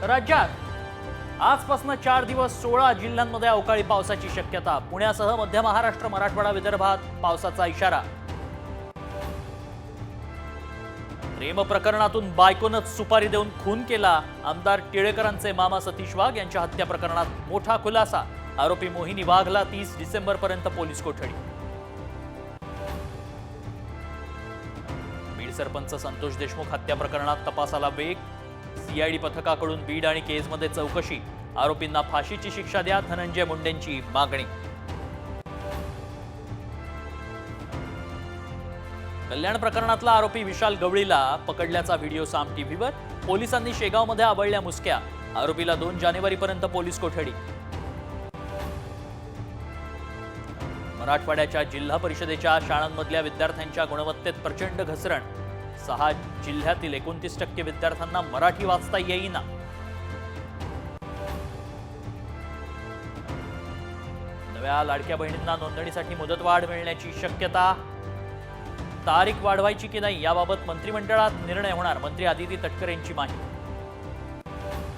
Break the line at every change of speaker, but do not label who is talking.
राज्यात आजपासून 4 दिवस 16 जिल्ह्यांमध्ये अवकाळी पावसाची शक्यता। पुण्यासह मध्य महाराष्ट्र, मराठवाडा, विदर्भात पावसाचा इशारा। प्रेम प्रकरणातून बायकोनंच सुपारी देऊन खून केला। आमदार टिळेकरांचे मामा सतीश वाघ यांच्या हत्या प्रकरणात मोठा खुलासा। आरोपी मोहिनी वाघला 30 डिसेंबरपर्यंत पोलीस कोठडी। बीड सरपंच संतोष देशमुख हत्या प्रकरणात तपासाला वेग। सीआयडी पथकाकडून बीड आणि केजमध्ये चौकशी। आरोपींना फाशीची शिक्षा द्या, धनंजय मुंडेंची मागणी। कल्याण प्रकरणातला आरोपी विशाल गवळीला पकडल्याचा व्हिडिओ साम टीव्हीवर। पोलिसांनी शेगावमध्ये आबळल्या मुसक्या। आरोपीला 2 जानेवारीपर्यंत पोलीस कोठडी। मराठवाड्याच्या जिल्हा परिषदेच्या शाळांमधल्या विद्यार्थ्यांच्या गुणवत्तेत प्रचंड घसरण। 6 जिल्ह्यातील 29% विद्यार्थ्यांना मराठी वाचता येईना। नव्या लाडक्या बहिणींना नोंदणीसाठी मुदतवाढ मिळण्याची शक्यता। तारीख वाढवायची की नाही याबाबत मंत्रिमंडळात निर्णय होणार। मंत्री आदिती तटकरेंची माहिती।